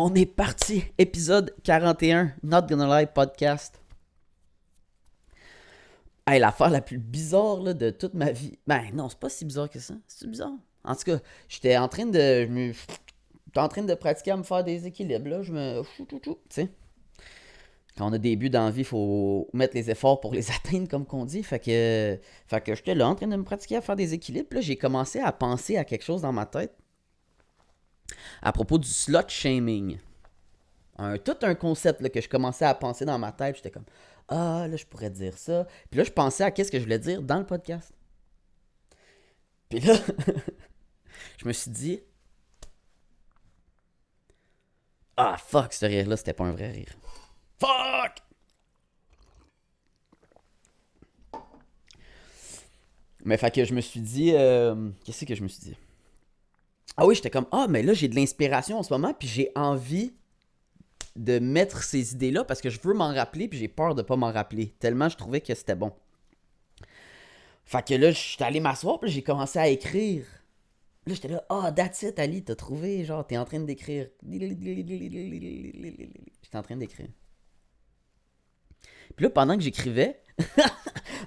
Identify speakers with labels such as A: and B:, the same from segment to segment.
A: On est parti. Épisode 41, Not Gonna Lie podcast. Hey, l'affaire la plus bizarre là, de toute ma vie. Ben non, c'est pas si bizarre que ça. C'est bizarre. En tout cas, j'étais en train de. J'étais en train de pratiquer à me faire des équilibres. Là. Je me. Tu sais. Quand on a des buts dans la vie, il faut mettre les efforts pour les atteindre, comme qu'on dit. Fait que j'étais là en train de me pratiquer à faire des équilibres. Là, j'ai commencé à penser à quelque chose dans ma tête à propos du slut shaming. Tout un concept là, que je commençais à penser dans ma tête. J'étais comme, ah, là, je pourrais dire ça. Puis là, je pensais à qu'est-ce que je voulais dire dans le podcast. Puis là, je me suis dit, ah, fuck, ce rire-là, c'était pas un vrai rire. Fuck! Mais fait que je me suis dit, qu'est-ce que je me suis dit? Ah oui, j'étais comme, ah, mais là, j'ai de l'inspiration en ce moment, puis j'ai envie de mettre ces idées-là parce que je veux m'en rappeler, puis j'ai peur de pas m'en rappeler. Tellement je trouvais que c'était bon. Fait que là, je suis allé m'asseoir, puis j'ai commencé à écrire. Là, j'étais là, ah, that's it, Ali, t'as trouvé, genre, t'es en train d'écrire. J'étais en train d'écrire. Puis là, pendant que j'écrivais,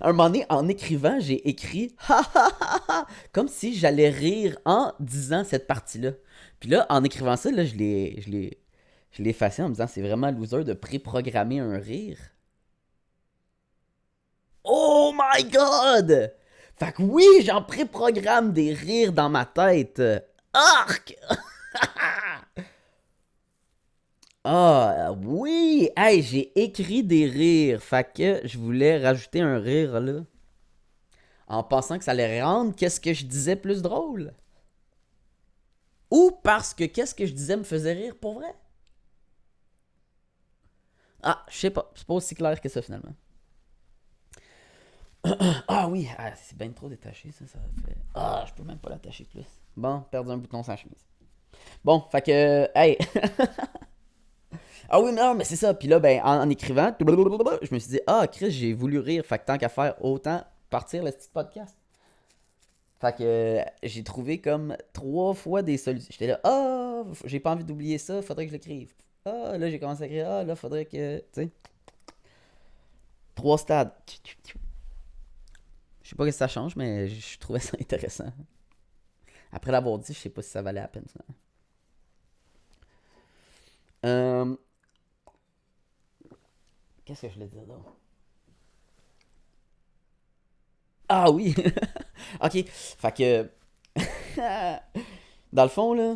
A: un moment donné, en écrivant, j'ai écrit ha ha ha ha, comme si j'allais rire en disant cette partie-là. Puis là, en écrivant ça, là, je l'ai effacé en me disant c'est vraiment loser de préprogrammer un rire. Oh my god! Fait que oui, j'en préprogramme des rires dans ma tête. Arc! Ah oui! Hey, j'ai écrit des rires. Fait que je voulais rajouter un rire là. En pensant que ça allait rendre qu'est-ce que je disais plus drôle. Ou parce que qu'est-ce que je disais me faisait rire pour vrai. Ah, je sais pas. C'est pas aussi clair que ça finalement. Ah oui, c'est bien trop détaché ça fait. Ah, je peux même pas l'attacher plus. Bon, perdre un bouton sans chemise. Bon, fait que, hey. Ah oui, non, mais c'est ça. Puis là, ben, en écrivant, je me suis dit, ah, Chris, j'ai voulu rire. Fait que tant qu'à faire, autant partir le petit podcast. Fait que j'ai trouvé comme 3 fois des solutions. J'étais là, ah, j'ai pas envie d'oublier ça, faudrait que je l'écrive. Ah, là, j'ai commencé à écrire, ah, là, faudrait que. Tu sais, 3 stades. Je sais pas ce que ça change, mais je trouvais ça intéressant. Après l'avoir dit, je sais pas si ça valait la peine. Euh, Qu'est-ce que je voulais dire là? Ah oui! Ok, fait que. Dans le fond, là,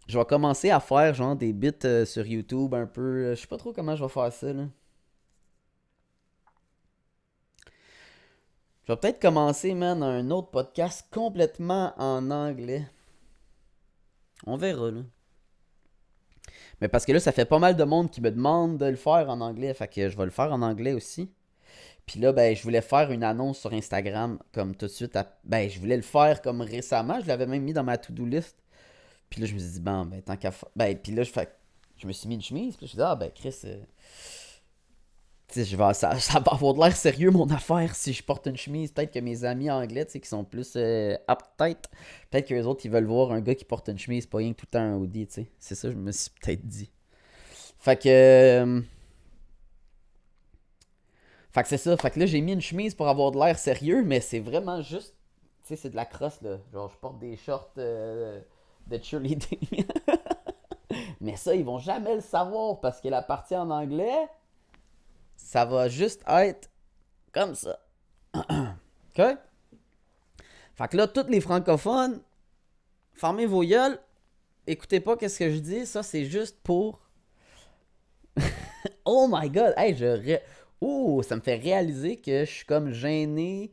A: je vais commencer à faire genre des bits sur YouTube un peu. Je sais pas trop comment je vais faire ça, là. Je vais peut-être commencer, man, un autre podcast complètement en anglais. On verra, là. Mais parce que là, ça fait pas mal de monde qui me demande de le faire en anglais. Fait que je vais le faire en anglais aussi. Puis là, ben, je voulais faire une annonce sur Instagram comme tout de suite. Ben, je voulais le faire comme récemment. Je l'avais même mis dans ma to-do list. Puis là, je me suis dit, bon, ben, tant qu'à faire. Ben, puis là, je me suis mis une chemise. Puis là, je me suis dit, ah, ben, Chris, tu sais, ça va avoir de l'air sérieux mon affaire si je porte une chemise. Peut-être que mes amis anglais, tu sais, qui sont plus uptight, peut-être qu'eux autres, ils veulent voir un gars qui porte une chemise, pas rien que tout le temps un hoodie, tu sais. C'est ça, je me suis peut-être dit. Fait que. Fait que c'est ça. Fait que là, j'ai mis une chemise pour avoir de l'air sérieux, mais c'est vraiment juste. Tu sais, c'est de la crosse, là. Genre, je porte des shorts de cheerleading. Mais ça, ils vont jamais le savoir parce que la partie en anglais, ça va juste être comme ça. OK? Fait que là, tous les francophones, fermez vos gueules, écoutez pas qu'est-ce que je dis, ça c'est juste pour. Oh my god, hey, oh, ça me fait réaliser que je suis comme gêné,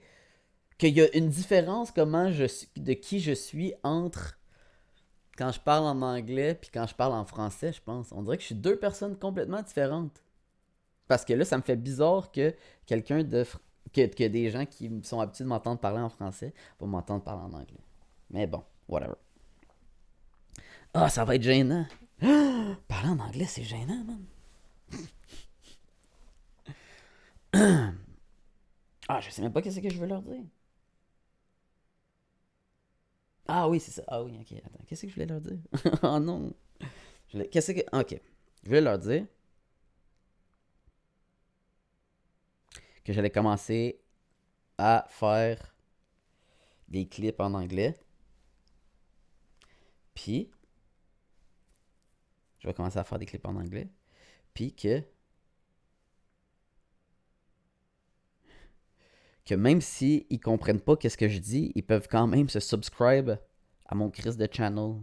A: qu'il y a une différence comment de qui je suis entre quand je parle en anglais puis quand je parle en français, je pense. On dirait que je suis 2 personnes complètement différentes. Parce que là, ça me fait bizarre que quelqu'un de que des gens qui sont habitués de m'entendre parler en français vont m'entendre parler en anglais. Mais bon, whatever. Ah, ça va être gênant. Parler en anglais, c'est gênant, man. Ah, je sais même pas qu'est-ce que je veux leur dire. Ah oui, c'est ça. Ah oui, ok. Attends, qu'est-ce que je voulais leur dire? Oh non. Qu'est-ce que... Ok. Je vais leur dire que j'allais commencer à faire des clips en anglais. Puis, je vais commencer à faire des clips en anglais. Puis que même si ils comprennent pas qu'est-ce que je dis, ils peuvent quand même se subscribe à mon Chris de channel.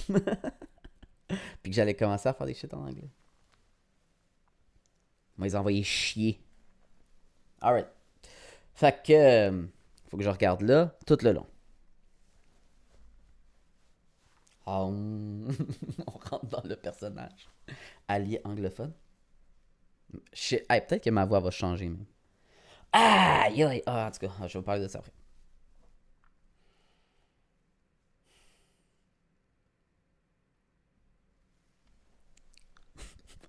A: Puis que j'allais commencer à faire des shit en anglais. Moi, ils envoyer chier. Alright. Fait que faut que je regarde là tout le long. On rentre dans le personnage. Allié anglophone. Hey, peut-être que ma voix va changer. Mais... Aïe, aïe. Ah, en tout cas, je vais vous parler de ça après.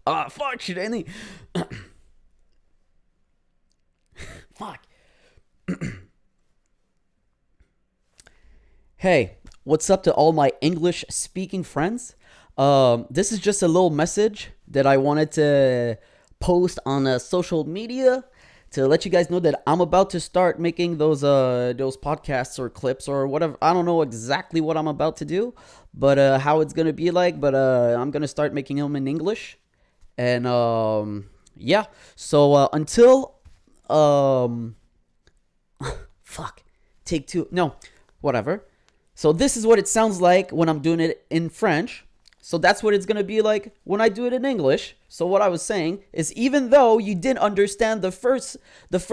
A: Ah, fuck, je suis gêné. Fuck. Hey, what's up to all my English speaking friends? This is just a little message that I wanted to post on social media to let you guys know that I'm about to start making those podcasts or clips or whatever. I don't know exactly what I'm about to do, but how it's gonna be like. But I'm gonna start making them in English, and yeah. So until fuck, take two. No, whatever. So this is what it sounds like when I'm doing it in French. So that's what it's going to be like when I do it in English. So what I was saying is even though you didn't understand the first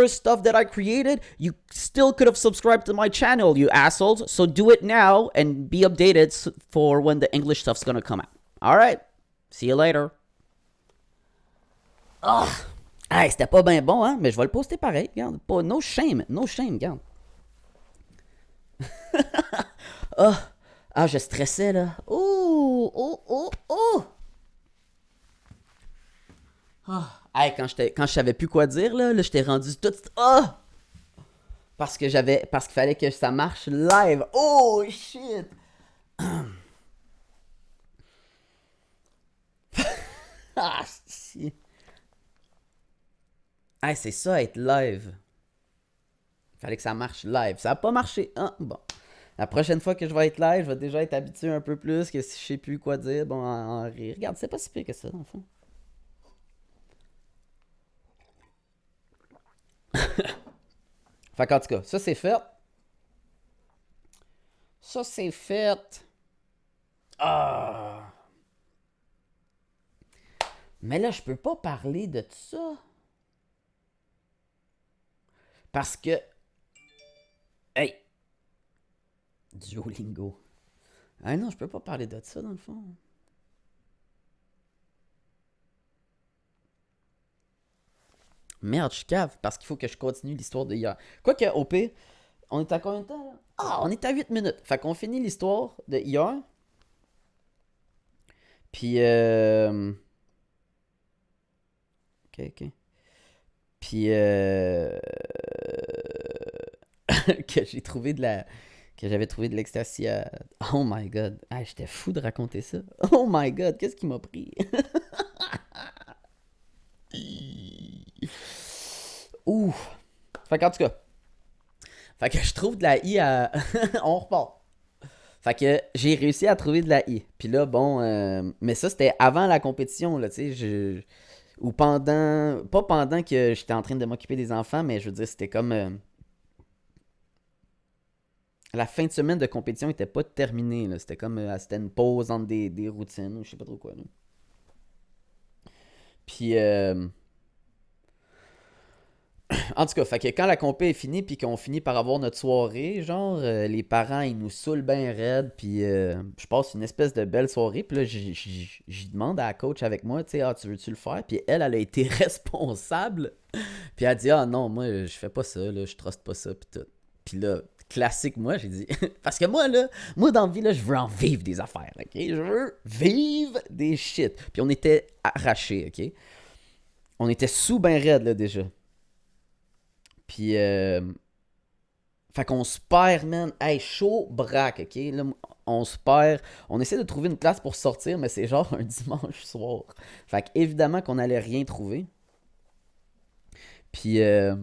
A: stuff that I created, you still could have subscribed to my channel, you assholes. So do it now and be updated for when the English stuff's going to come out. All right. See you later. Ah, hey, c'était pas bien bon, hein, mais je vais le poster pareil. Regarde, pas, no shame, regarde. Oh, ah, je stressais là. Oh, oh, oh, oh. Oh. Hey, quand je savais plus quoi dire là, j'étais rendu tout. Oh! Parce qu'il fallait que ça marche live. Oh shit. Ah, si. Hey, c'est ça être live. Fallait que ça marche live. Ça a pas marché. Ah, bon. La prochaine fois que je vais être live, je vais déjà être habitué un peu plus que si je sais plus quoi dire, bon, en rire. Regarde, c'est pas si pire que ça, dans le fond. Fait qu'en tout cas, ça c'est fait. Ça c'est fait. Ah. Mais là, je peux pas parler de ça. Parce que... Hey! Duolingo. Ah non, je peux pas parler de ça, dans le fond. Merde, je cave, parce qu'il faut que je continue l'histoire de hier. Quoique, au pire, on est à combien de temps, là? Ah, on est à 8 minutes. Fait qu'on finit l'histoire de hier. Puis, Ok, ok. Puis, que j'ai trouvé de la... Que j'avais trouvé de l'ecstasy à... Oh my god. Ah, j'étais fou de raconter ça. Oh my god, qu'est-ce qui m'a pris? Ouh. Fait qu'en tout cas. Fait que je trouve de la I à... On repart. Fait que j'ai réussi à trouver de la I. Puis là, bon... Mais ça, c'était avant la compétition, là, tu sais. Ou pendant... Pas pendant que j'étais en train de m'occuper des enfants, mais je veux dire, c'était comme... La fin de semaine de compétition était pas terminée, là. C'était comme... C'était une pause entre des routines, ou je sais pas trop quoi, là. Puis... En tout cas, fait que quand la compé est finie, puis qu'on finit par avoir notre soirée, genre, les parents, ils nous saoulent bien raide, puis je passe une espèce de belle soirée, puis là, j'y demande à la coach avec moi, tu sais, ah, tu veux-tu le faire? Puis elle a été responsable, puis elle dit, ah non, moi, je fais pas ça, là, je truste pas ça, puis tout. Puis là, classique, moi, j'ai dit, parce que moi, là, moi, dans la vie, là, je veux en vivre des affaires, ok? Je veux vivre des shit. Puis on était arrachés, ok? On était sous ben raide, là, déjà. Puis, Fait qu'on se perd, man. Hey, chaud braque, ok? Là, on se perd. On essaie de trouver une place pour sortir, mais c'est genre un dimanche soir. Fait qu'évidemment qu'on allait rien trouver. Puis, qu'est-ce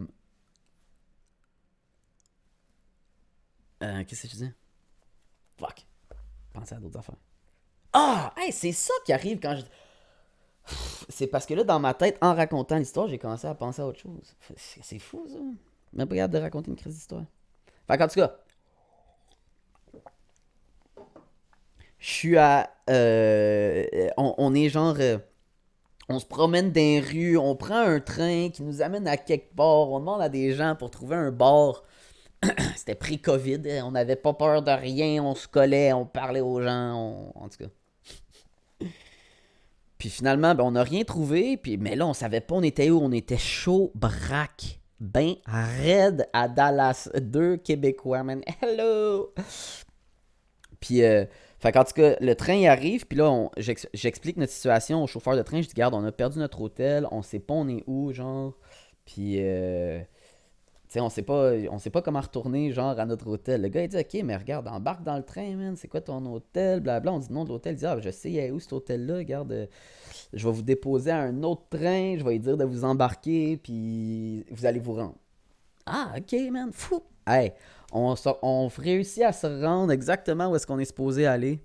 A: que je disais? Fuck. Pensez à d'autres affaires. Ah! Hey, c'est ça qui arrive quand je. C'est parce que là, dans ma tête, en racontant l'histoire, j'ai commencé à penser à autre chose. C'est fou, ça. Même pas capable de raconter une crise d'histoire. Fait qu'en tout cas, je suis à. On est genre. On se promène dans les rues, on prend un train qui nous amène à quelque part, on demande à des gens pour trouver un bar. C'était pré-Covid, on n'avait pas peur de rien, on se collait, on parlait aux gens, en tout cas. Puis finalement, ben, on n'a rien trouvé, puis, mais là, on savait pas on était où, on était chaud, braque, ben raide à Dallas. Deux Québécois, man. Hello! Puis, fait qu'en tout cas, le train il arrive, puis là, j'explique notre situation au chauffeur de train. Je dis, regarde, on a perdu notre hôtel, on sait pas on est où, genre. Puis, tu sais, on sait pas comment retourner, genre, à notre hôtel. Le gars, il dit, ok, mais regarde, embarque dans le train, man, c'est quoi ton hôtel, blabla. On dit le nom de l'hôtel, il dit, ah, je sais, il est où cet hôtel-là, regarde, je vais vous déposer à un autre train, je vais lui dire de vous embarquer, puis vous allez vous rendre. Ah, ok, man, fou. Hey, on réussit à se rendre exactement où est-ce qu'on est supposé aller.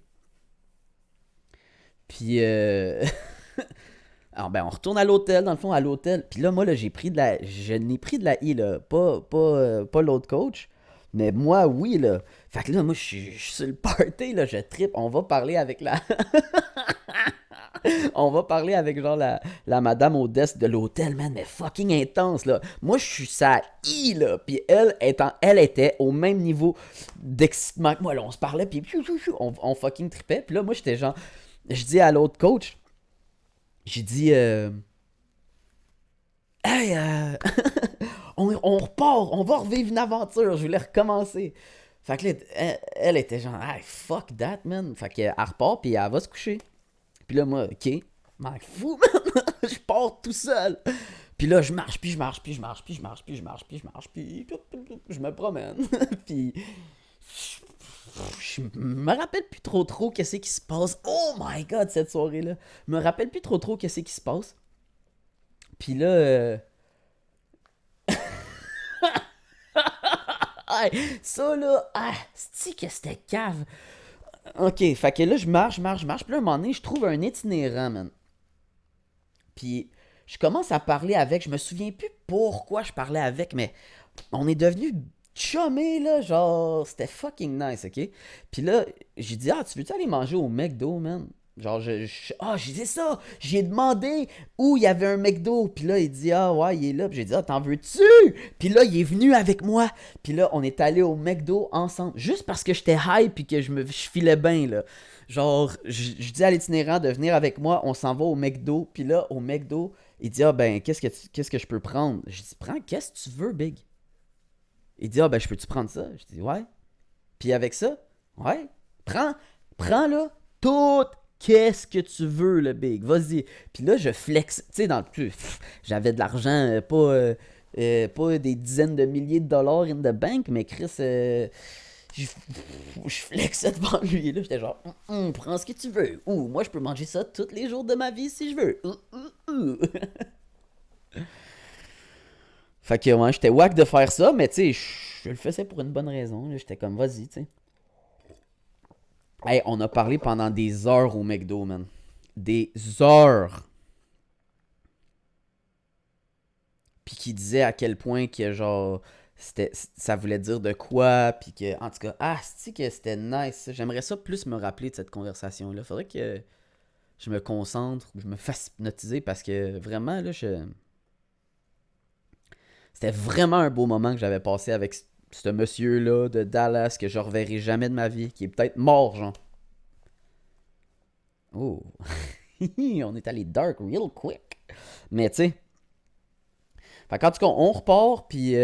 A: Puis, alors, ben, on retourne à l'hôtel, dans le fond, à l'hôtel. Puis là, moi, là, je n'ai pris de la I, là. Pas l'autre coach. Mais moi, oui, là. Fait que là, moi, je suis sur le party, là. Je trippe. On va parler avec la. On va parler avec, genre, la madame au desk de l'hôtel, man. Mais fucking intense, là. Moi, je suis sa I, là. Puis elle était au même niveau d'excitement que moi, là. On se parlait, puis on fucking trippait. Puis là, moi, j'étais genre. Je dis à l'autre coach. J'ai dit, hey, on repart, on va revivre une aventure, je voulais recommencer. Fait que là, elle était genre, hey, fuck that, man. Fait qu'elle repart, puis elle va se coucher. Puis là, moi, ok, m'en fous, man. Je pars tout seul. Puis là, je marche, puis je marche, puis je marche, puis je marche, puis je marche, puis je marche, puis je me promène. Puis je me rappelle plus trop qu'est-ce qui se passe. Oh my god, cette soirée-là. Je me rappelle plus trop qu'est-ce qui se passe. Puis là, ça là, c'est que c'était cave. Ok, fait que là, je marche. Puis là, un moment donné, je trouve un itinérant, man. Puis je commence à parler avec. Je me souviens plus pourquoi je parlais avec, mais on est devenu chumé là. Genre, c'était fucking nice, ok? Puis là, j'ai dit, tu veux-tu aller manger au McDo, man? Genre, j'ai dit ça! J'ai demandé où il y avait un McDo. Puis là, il dit, ouais, il est là. Puis j'ai dit, t'en veux-tu? Puis là, il est venu avec moi. Puis là, on est allé au McDo ensemble. Juste parce que j'étais hype puis que je filais bien, là. Genre, je dis à l'itinérant de venir avec moi. On s'en va au McDo. Puis là, au McDo, il dit, ben, qu'est-ce que je peux prendre? Je dis, prends, qu'est-ce que tu veux, Big? Il dit, ben, je peux-tu prendre ça? Je dis, ouais. Puis avec ça, ouais. Prends là, tout qu'est-ce que tu veux, le Big. Vas-y. Puis là, je flex. Tu sais, dans le plus, j'avais de l'argent, pas des dizaines de milliers de dollars in the bank, mais Chris, je flexais devant lui. Là, j'étais genre, prends ce que tu veux. Ou moi, je peux manger ça tous les jours de ma vie si je veux. Fait que, ouais, j'étais wack de faire ça, mais tu sais, je le faisais pour une bonne raison. J'étais comme, vas-y, tu sais. Hey, on a parlé pendant des heures au McDo, man. Des heures. Puis qui disait à quel point que genre ça voulait dire de quoi, puis que en tout cas, c'est que c'était nice. J'aimerais ça plus me rappeler de cette conversation là. Faudrait que je me concentre, que je me fasse hypnotiser parce que vraiment là c'était vraiment un beau moment que j'avais passé avec ce monsieur là de Dallas que je reverrai jamais de ma vie, qui est peut-être mort, genre. Oh. On est allé dark real quick. Mais tu sais, fait qu'en tout cas, on repart, puis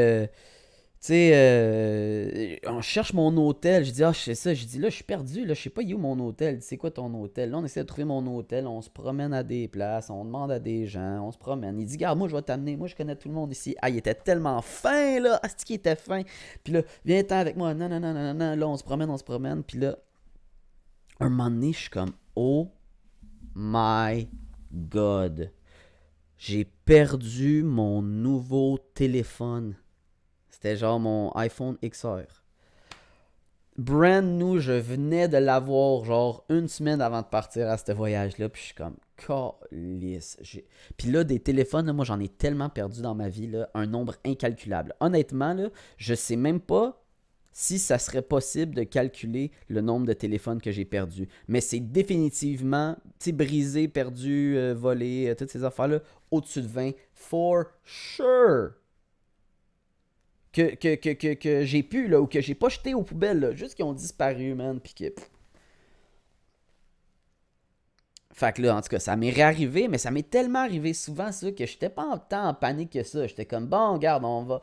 A: Tu sais, on cherche mon hôtel. Je dis, ah, je sais ça. Je dis, là, je suis perdu. Là, je sais pas, il est où mon hôtel. Il dit, c'est quoi ton hôtel? Là, on essaie de trouver mon hôtel. On se promène à des places. On demande à des gens. On se promène. Il dit, regarde, moi, je vais t'amener. Moi, je connais tout le monde ici. Ah, il était tellement fin, là. Ah, c'est qu'il était fin. Puis là, viens-t'en avec moi. Non, non, non, non, non. Là, on se promène, on se promène. Puis là, un moment donné, je suis comme, oh my God. J'ai perdu mon nouveau téléphone. C'était genre mon iPhone XR. Brand new, je venais de l'avoir genre une semaine avant de partir à ce voyage-là. Puis je suis comme, calisse. Puis là, des téléphones, là, moi j'en ai tellement perdu dans ma vie, là, un nombre incalculable. Honnêtement, là, je sais même pas si ça serait possible de calculer le nombre de téléphones que j'ai perdus. Mais c'est définitivement, tu sais, brisé, perdu, volé, toutes ces affaires-là, au-dessus de 20, for sure. Que j'ai pu, là, ou que j'ai pas jeté aux poubelles, là, juste qu'ils ont disparu, man, pis que... Fait que là, en tout cas, ça m'est réarrivé, mais ça m'est tellement arrivé souvent, ça, que j'étais pas tant en panique que ça. J'étais comme, bon, regarde, on va...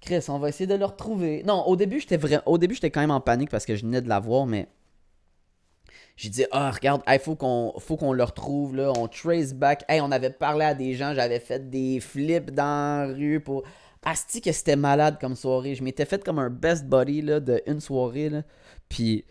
A: Chris, on va essayer de le retrouver. Non, au début, j'étais quand même en panique parce que je venais de l'avoir, mais... J'ai dit, ah, regarde, il faut qu'on le retrouve, là, on trace back. Hey, on avait parlé à des gens, j'avais fait des flips dans la rue pour... Asti que c'était malade comme soirée. Je m'étais fait comme un best buddy là, de une soirée. Là. Puis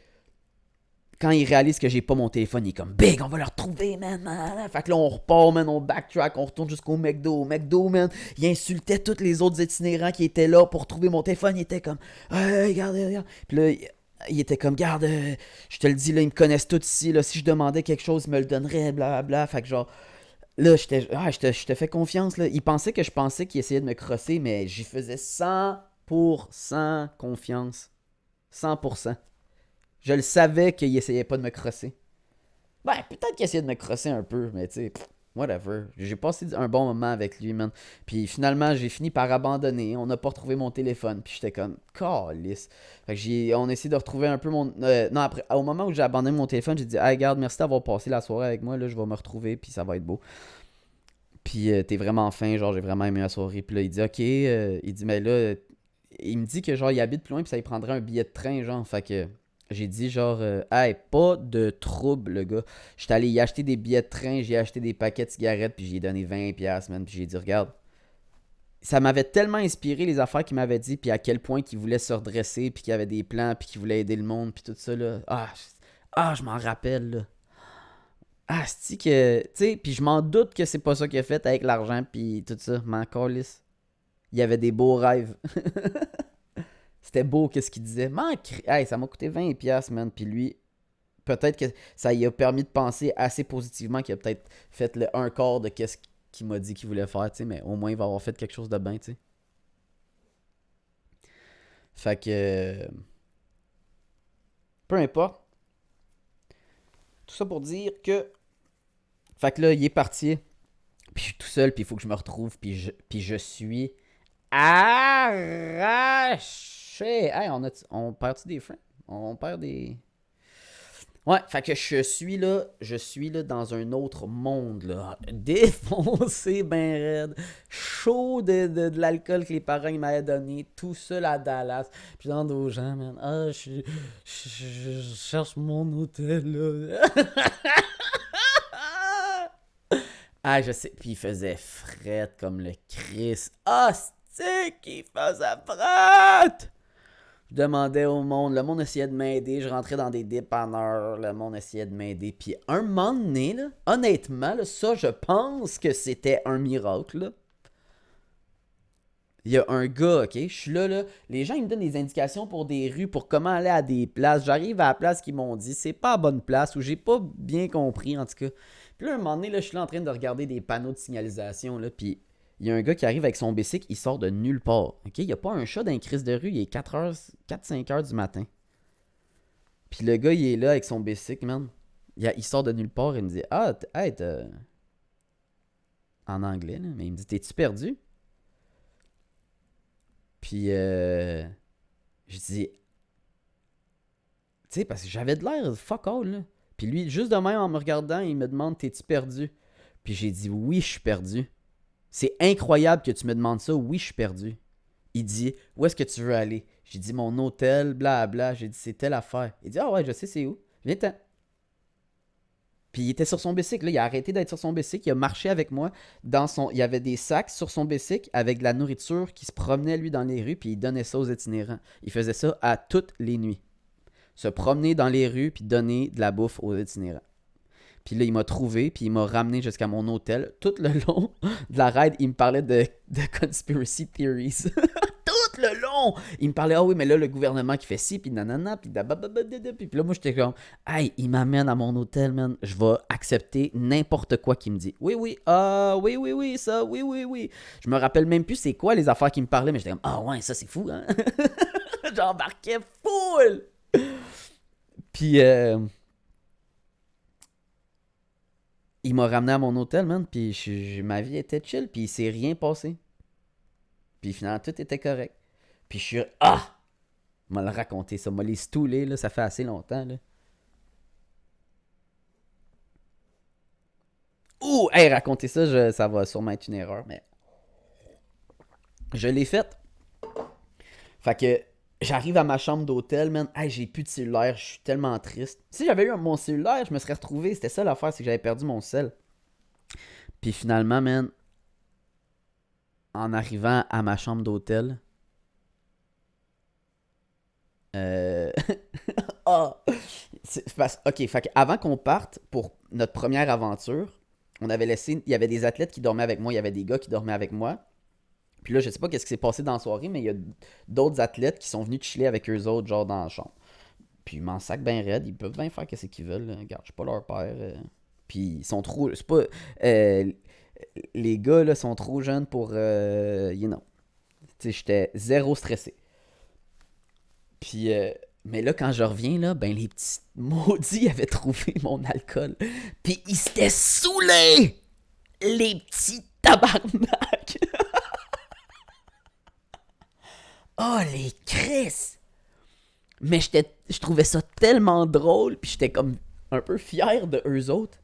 A: quand il réalise que j'ai pas mon téléphone, il est comme big, on va le retrouver, man. Fait que là, on repart, man, on backtrack, on retourne jusqu'au McDo. Au McDo, man, il insultait tous les autres itinérants qui étaient là pour trouver mon téléphone. Il était comme, hey, regarde, regarde. Puis là, il était comme, garde, je te le dis, là, ils me connaissent tous ici. Là, si je demandais quelque chose, ils me le donneraient, blablabla. Fait que genre, là, je te fais confiance. Là. Il pensait que je pensais qu'il essayait de me crosser, mais j'y faisais 100% confiance. 100%. Je le savais qu'il essayait pas de me crosser. Ben, peut-être qu'il essayait de me crosser un peu, mais tu sais, whatever. J'ai passé un bon moment avec lui, man. Puis finalement, j'ai fini par abandonner. On n'a pas retrouvé mon téléphone. Puis j'étais comme, calice. Fait que on a essayé de retrouver un peu mon. Non, après, au moment où j'ai abandonné mon téléphone, j'ai dit, hey, regarde, merci d'avoir passé la soirée avec moi. Là, je vais me retrouver, puis ça va être beau. Puis t'es vraiment fin, genre j'ai vraiment aimé la soirée. Puis là, il dit ok, il dit mais là, il me dit que genre il habite plus loin puis ça lui prendrait un billet de train, genre. Fait que j'ai dit genre, hey, pas de trouble, le gars. J'étais allé y acheter des billets de train, j'ai acheté des paquets de cigarettes puis j'ai donné 20$, man. Puis j'ai dit regarde, ça m'avait tellement inspiré les affaires qu'il m'avait dit puis à quel point qu'il voulait se redresser puis qu'il avait des plans puis qu'il voulait aider le monde puis tout ça là. Je m'en rappelle là. Ah, c'est que. Tu sais, puis je m'en doute que c'est pas ça qu'il a fait avec l'argent, puis tout ça. Mais encore, lisse. Il y avait des beaux rêves. C'était beau, qu'est-ce qu'il disait. Hey, ça m'a coûté 20$, man. Puis lui, peut-être que ça lui a permis de penser assez positivement qu'il a peut-être fait le un quart de qu'est-ce qu'il m'a dit qu'il voulait faire, tu sais. Mais au moins, il va avoir fait quelque chose de bien, tu sais. Fait que. Peu importe. Tout ça pour dire que. Fait que là, il est parti. Puis je suis tout seul, puis il faut que je me retrouve, puis je suis arraché. Hey, on perd-tu des freins? On perd des... Ouais, fait que je suis là dans un autre monde, là. Défoncé, ben raide. Chaud de l'alcool que les parents m'avaient donné, tout seul à Dallas. Puis dans aux gens, man. Ah, je cherche mon hôtel, là. Ah, je sais. Puis il faisait frette comme le Christ. Ah, c'est qu'il faisait frette! Je demandais au monde. Le monde essayait de m'aider. Je rentrais dans des dépanneurs. Le monde essayait de m'aider. Puis un moment donné, là, honnêtement, là, ça, je pense que c'était un miracle. Là. Il y a un gars, ok? Je suis là. Les gens, ils me donnent des indications pour des rues, pour comment aller à des places. J'arrive à la place qu'ils m'ont dit. C'est pas la bonne place, ou j'ai pas bien compris, en tout cas. Puis là, un moment donné, là, je suis là en train de regarder des panneaux de signalisation, là, puis il y a un gars qui arrive avec son bicycle, il sort de nulle part. Ok, il n'y a pas un chat dans une crise de rue, il est 4-5 heures du matin. Puis le gars, il est là avec son bicycle, man. Il sort de nulle part, il me dit ah, hey, en anglais, là, mais il me dit t'es-tu perdu? Puis je dis, tu sais, parce que j'avais de l'air fuck all, là. Puis lui, juste de même en me regardant, il me demande t'es-tu perdu? Puis j'ai dit oui, je suis perdu. C'est incroyable que tu me demandes ça. Oui, je suis perdu. Il dit, où est-ce que tu veux aller? J'ai dit, mon hôtel, blabla. J'ai dit, c'est telle affaire. Il dit, ah ouais, je sais c'est où. Viens-t'en. Puis il était sur son bicycle, là. Il a arrêté d'être sur son bicycle. Il a marché avec moi. Il y avait des sacs sur son bicycle avec de la nourriture qui se promenait, lui, dans les rues. Puis il donnait ça aux itinérants. Il faisait ça à toutes les nuits. Se promener dans les rues puis donner de la bouffe aux itinérants. Puis là, il m'a trouvé, puis il m'a ramené jusqu'à mon hôtel. Tout le long de la ride, il me parlait de conspiracy theories. Tout le long! Il me parlait, ah oui, mais là, le gouvernement qui fait ci, puis nanana, puis puis là, moi, j'étais comme, hey, il m'amène à mon hôtel, man. Je vais accepter n'importe quoi qu'il me dit. Oui, oui, oui, ça, oui, oui, oui. Je me rappelle même plus c'est quoi les affaires qu'il me parlait, mais j'étais comme, ah ouais, ça, c'est fou, hein? J'embarquais full! Puis, il m'a ramené à mon hôtel, man, puis ma vie était chill, puis il s'est rien passé. Puis finalement, tout était correct. Puis je suis... Ah! M'a le raconté, ça m'a les stoulé, là, ça fait assez longtemps, là. Ouh! Hey, raconter ça, ça va sûrement être une erreur, mais... Je l'ai faite. Fait que... J'arrive à ma chambre d'hôtel, man. Hey, j'ai plus de cellulaire, je suis tellement triste. Si j'avais eu mon cellulaire, je me serais retrouvé. C'était ça l'affaire, c'est que j'avais perdu mon cell. Puis finalement, man, en arrivant à ma chambre d'hôtel, Euh... ah! Ok, fait avant qu'on parte pour notre première aventure, on avait laissé. Il y avait des athlètes qui dormaient avec moi, il y avait des gars qui dormaient avec moi. Puis là, je sais pas qu'est-ce qui s'est passé dans la soirée, mais il y a d'autres athlètes qui sont venus chiller avec eux autres, genre dans la chambre. Puis ils m'en sacent bien raide, ils peuvent bien faire ce qu'ils veulent. Regarde, je suis pas leur père. Puis ils sont trop. C'est pas. Les gars là sont trop jeunes pour. Tu sais, j'étais zéro stressé. Puis, mais là, quand je reviens, là, ben, les petits maudits avaient trouvé mon alcool. Puis, ils s'étaient saoulés! Les petits tabarnak! Oh, les Chris! Mais je trouvais ça tellement drôle, puis j'étais comme un peu fier de eux autres.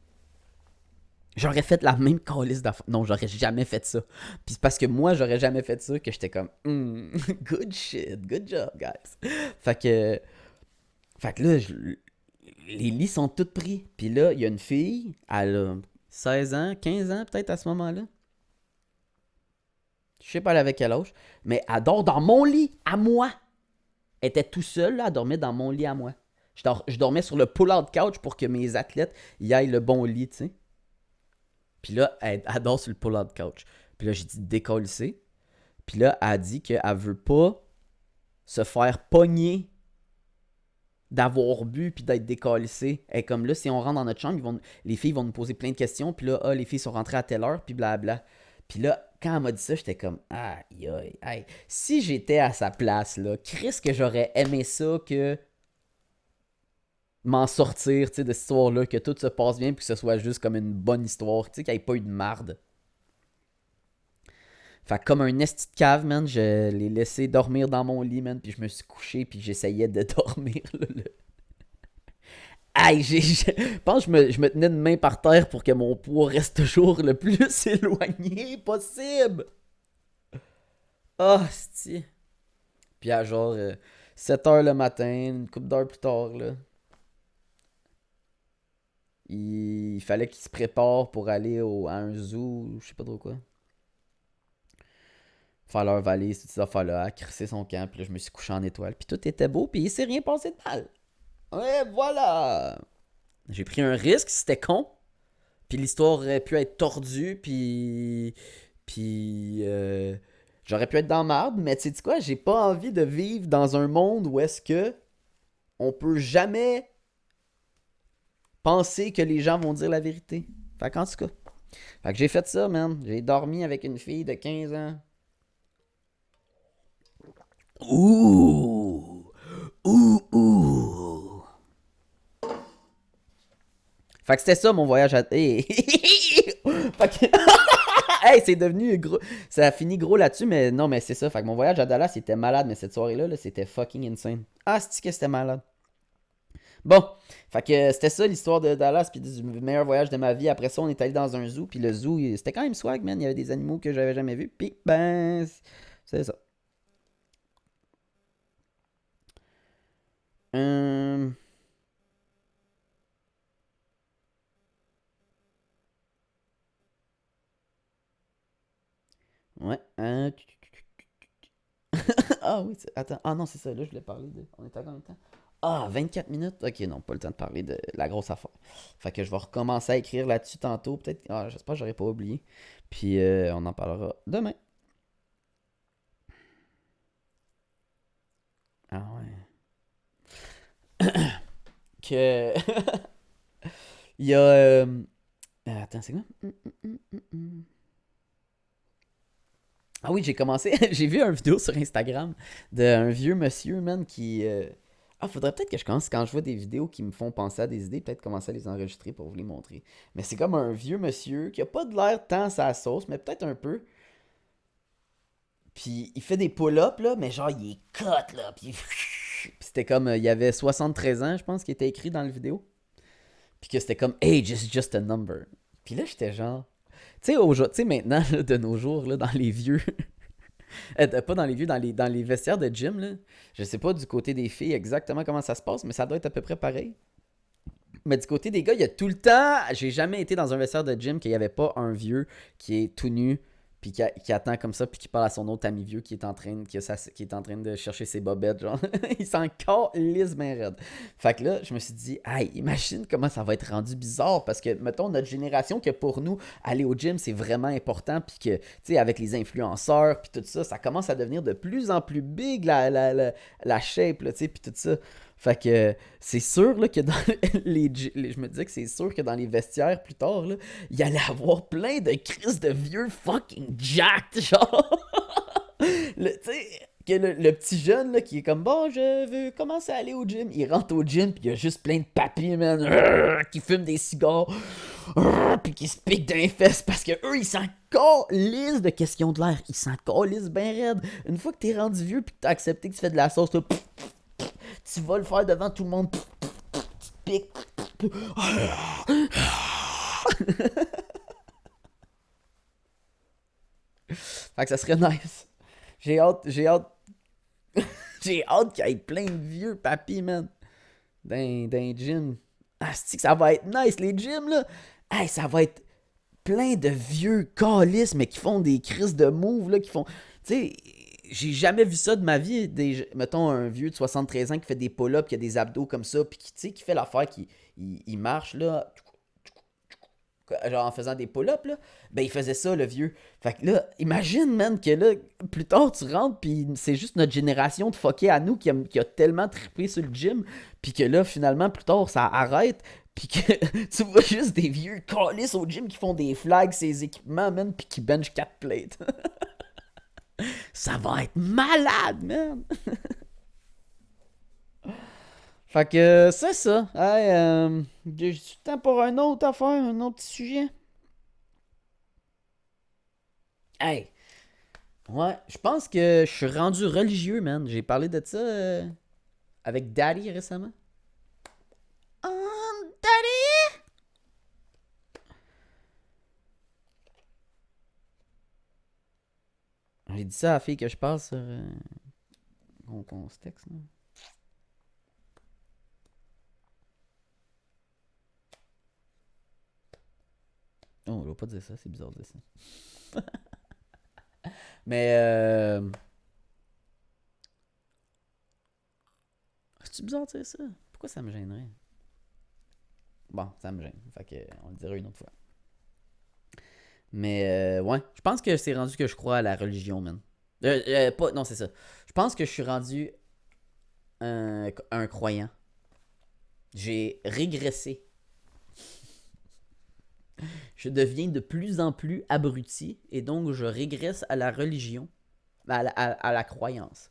A: J'aurais fait la même calice d'affaires. Non, j'aurais jamais fait ça. Puis c'est parce que moi, j'aurais jamais fait ça que j'étais comme, good shit, good job, guys. Fait que, fait que là, les lits sont tous pris. Puis là, il y a une fille, elle a 16 ans, 15 ans peut-être à ce moment-là. Je sais pas elle avait quel âge, mais elle dort dans mon lit, à moi. Elle était tout seule, là, elle dormait dans mon lit à moi. Je dormais sur le pull-out couch pour que mes athlètes y aillent le bon lit, tu sais. Puis là, elle dort sur le pull-out couch. Puis là, j'ai dit décoller. Puis là, elle a dit qu'elle veut pas se faire pogner d'avoir bu puis d'être décalissée. Et comme là, si on rentre dans notre chambre, les filles vont nous poser plein de questions. Puis là, les filles sont rentrées à telle heure, puis blabla. Puis là, quand elle m'a dit ça, j'étais comme, aïe, aïe, aïe. Si j'étais à sa place, là, Chris, que j'aurais aimé ça que m'en sortir, tu sais, de cette histoire-là, que tout se passe bien, puis que ce soit juste comme une bonne histoire, tu sais, qu'il n'y ait pas eu de marde. Fait que comme un esti de cave, man, je l'ai laissé dormir dans mon lit, man, puis je me suis couché, puis j'essayais de dormir, là. Aïe, je pense que je me tenais une main par terre pour que mon poids reste toujours le plus éloigné possible. Ah, oh, sti. Puis à genre 7 heures le matin, une couple d'heures plus tard, là, il fallait qu'il se prépare pour aller à un zoo, je sais pas trop quoi. Faire leur valise, toutes ces affaires-là, à crisser son camp, puis là, je me suis couché en étoile, puis tout était beau, puis il s'est rien passé de mal. Ouais, voilà! J'ai pris un risque, c'était con, puis l'histoire aurait pu être tordue, puis j'aurais pu être dans marde, mais tu sais quoi, j'ai pas envie de vivre dans un monde où est-ce que on peut jamais penser que les gens vont dire la vérité. Fait qu'en tout cas, fait que j'ai fait ça, man. J'ai dormi avec une fille de 15 ans. Ouh! Ouh! Ouh! Fait que c'était ça mon voyage à... Hey! Fait que... hey, c'est devenu gros... Ça a fini gros là-dessus, mais non, mais c'est ça. Fait que mon voyage à Dallas, c'était malade, mais cette soirée-là, là, c'était fucking insane. Ah, c'est que c'était malade. Bon, fait que c'était ça l'histoire de Dallas, puis du meilleur voyage de ma vie. Après ça, on est allé dans un zoo, puis le zoo, c'était quand même swag, man. Il y avait des animaux que j'avais jamais vus, puis ben, c'est ça. Euh... Ouais. Ah oui, attends. Ah non, c'est ça. Là, je voulais parler de. On est à combien de temps? Ah, 24 minutes? Ok, non, pas le temps de parler de la grosse affaire. Fait que je vais recommencer à écrire là-dessus tantôt. Peut-être. Ah, j'espère que j'aurai pas oublié. Puis on en parlera demain. Ah ouais. Que. Il y a. Attends, c'est quoi? Ah oui, j'ai commencé. J'ai vu une vidéo sur Instagram d'un vieux monsieur, man, qui. Ah, faudrait peut-être que je commence, quand je vois des vidéos qui me font penser à des idées, peut-être commencer à les enregistrer pour vous les montrer. Mais c'est comme un vieux monsieur qui a pas de l'air tant sa sauce, mais peut-être un peu. Puis il fait des pull-ups, là, mais genre il est cut, là. Puis c'était comme. Il y avait 73 ans, je pense, qui était écrit dans la vidéo. Puis que c'était comme Age is just a number. Puis là, j'étais genre. Tu sais, maintenant, là, de nos jours, là, dans les vieux. Pas dans les vieux, dans les vestiaires de gym, là. Je sais pas du côté des filles exactement comment ça se passe, mais ça doit être à peu près pareil. Mais du côté des gars, il y a tout le temps. J'ai jamais été dans un vestiaire de gym qu'il n'y avait pas un vieux qui est tout nu, puis qui attend comme ça, puis qui parle à son autre ami vieux qui est en train, qui est en train de chercher ses bobettes, genre. Il s'en calisse ben raide. Fait que là, je me suis dit, hey, imagine comment ça va être rendu bizarre, parce que, mettons, notre génération, que pour nous, aller au gym, c'est vraiment important, puis que, tu sais, avec les influenceurs, puis tout ça, ça commence à devenir de plus en plus big, la shape, là, tu sais, puis tout ça. Fait que c'est sûr là, que dans je me disais que c'est sûr que dans les vestiaires plus tard, là, il y allait avoir plein de crises de vieux fucking jacked, genre. Tu sais, que le petit jeune là, qui est comme bon, je veux commencer à aller au gym. Il rentre au gym, puis il y a juste plein de papiers, man, qui fument des cigares, puis qui se piquent dans les fesses parce que eux, ils s'en calissent de questions de l'air. Ils s'en calissent bien raide. Une fois que t'es rendu vieux, puis que t'as accepté que tu fais de la sauce, là, tu vas le faire devant tout le monde. Tu te piques. Fait que ça serait nice. J'ai hâte, j'ai hâte, j'ai hâte qu'il y ait plein de vieux papis, man. D'un gym. Ah, c'est que ça va être nice, les gyms, là. Hey, ça va être plein de vieux calices, mais qui font des crises de moves, là, qui font. Tu sais, j'ai jamais vu ça de ma vie. Mettons un vieux de 73 ans qui fait des pull-ups, qui a des abdos comme ça, puis qui, tu sais, qui fait l'affaire, il marche, là, genre en faisant des pull-ups, là. Ben, il faisait ça, le vieux. Fait que là, imagine, man, que là, plus tard, tu rentres, puis c'est juste notre génération de fuckés à nous qui a tellement trippé sur le gym, puis que là, finalement, plus tard, ça arrête, puis que tu vois juste des vieux calices au gym qui font des flags, ces équipements, man, puis qui bench 4 plates. Ça va être malade, man! Fait que c'est ça. Hey, j'ai du temps pour un autre affaire, un autre petit sujet. Hey, ouais, je pense que je suis rendu religieux, man. J'ai parlé de ça avec Daddy récemment. Daddy! J'ai dit ça à la fille que je parle sur qu'on se texte, là. Oh, je vais pas dire ça, c'est bizarre de dire ça. Mais, c'est bizarre de dire ça? Pourquoi ça me gênerait? Bon, ça me gêne. Fait que, on le dira une autre fois. Mais, ouais, je pense que c'est rendu que je crois à la religion, man. Pas, non, c'est ça. Je pense que je suis rendu un croyant. J'ai régressé. Je deviens de plus en plus abruti et donc je régresse à la religion, à la croyance.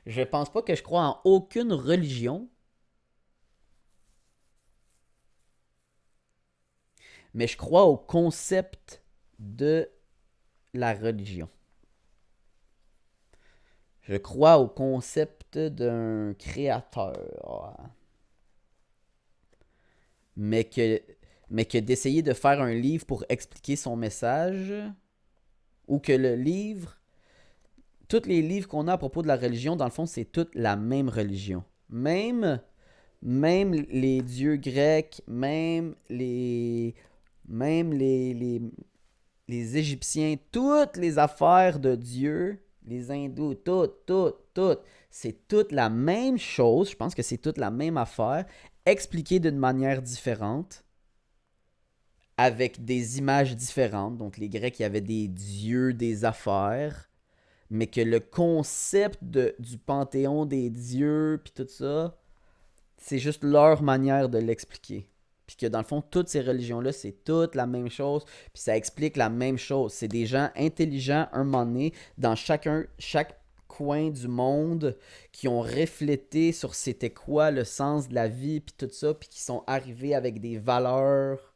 A: Je pense pas que je crois en aucune religion, mais je crois au concept de la religion. Je crois au concept d'un créateur. Mais que, mais que d'essayer de faire un livre pour expliquer son message, ou que le livre, tous les livres qu'on a à propos de la religion, dans le fond, c'est toute la même religion. Même même les dieux grecs, même les Égyptiens, toutes les affaires de Dieu, les hindous, toutes, c'est toute la même chose. Je pense que c'est toute la même affaire, expliquée d'une manière différente, avec des images différentes. Donc les Grecs, il y avait des dieux, des affaires, mais que le concept du panthéon des dieux, puis tout ça, c'est juste leur manière de l'expliquer. Puis que dans le fond, toutes ces religions-là, c'est toute la même chose. Puis ça explique la même chose. C'est des gens intelligents, un moment donné, dans chaque coin du monde, qui ont reflété sur c'était quoi le sens de la vie, puis tout ça, puis qui sont arrivés avec des valeurs,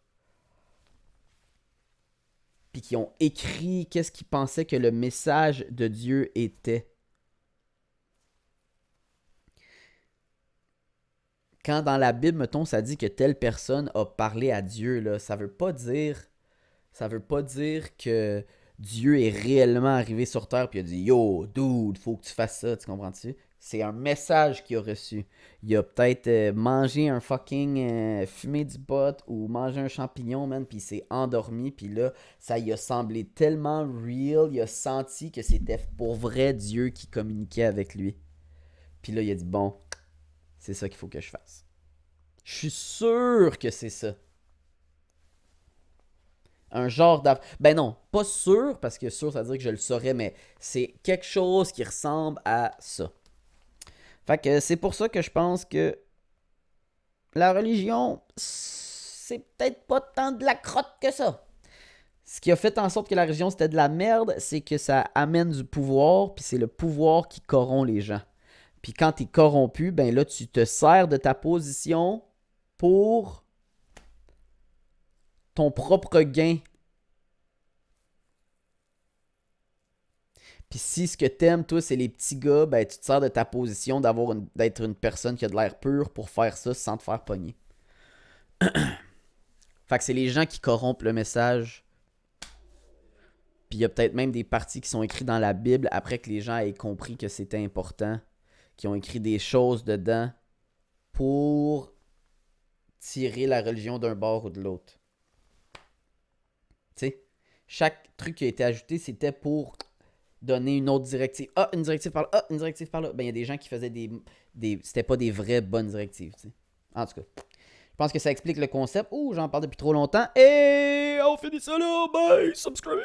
A: puis qui ont écrit qu'est-ce qu'ils pensaient que le message de Dieu était. Quand dans la Bible, mettons, ça dit que telle personne a parlé à Dieu, là, ça veut pas dire que Dieu est réellement arrivé sur Terre et a dit Yo, dude, faut que tu fasses ça, tu comprends-tu? C'est un message qu'il a reçu. Il a peut-être mangé un fucking fumé du pot ou mangé un champignon, man, puis il s'est endormi, puis là, ça lui a semblé tellement real, il a senti que c'était pour vrai Dieu qui communiquait avec lui. Puis là, il a dit Bon, c'est ça qu'il faut que je fasse. Je suis sûr que c'est ça. Un genre Ben non, pas sûr, parce que sûr, ça veut dire que je le saurais, mais c'est quelque chose qui ressemble à ça. Fait que c'est pour ça que je pense que la religion, c'est peut-être pas tant de la crotte que ça. Ce qui a fait en sorte que la religion c'était de la merde, c'est que ça amène du pouvoir, puis c'est le pouvoir qui corrompt les gens. Puis quand t'es corrompu, ben là, tu te sers de ta position pour ton propre gain. Puis si ce que t'aimes, toi, c'est les petits gars, ben tu te sers de ta position d'être une personne qui a de l'air pur pour faire ça sans te faire pogner. Fait que c'est les gens qui corrompent le message. Puis il y a peut-être même des parties qui sont écrites dans la Bible après que les gens aient compris que c'était important, qui ont écrit des choses dedans pour tirer la religion d'un bord ou de l'autre. Tu sais, chaque truc qui a été ajouté, c'était pour donner une autre directive. Ah, une directive par là. Ah, une directive par là. Ben, il y a des gens qui faisaient c'était pas des vraies bonnes directives, tu sais. En tout cas, je pense que ça explique le concept. Ouh, j'en parle depuis trop longtemps. Et on finit ça là. Bye, subscribe.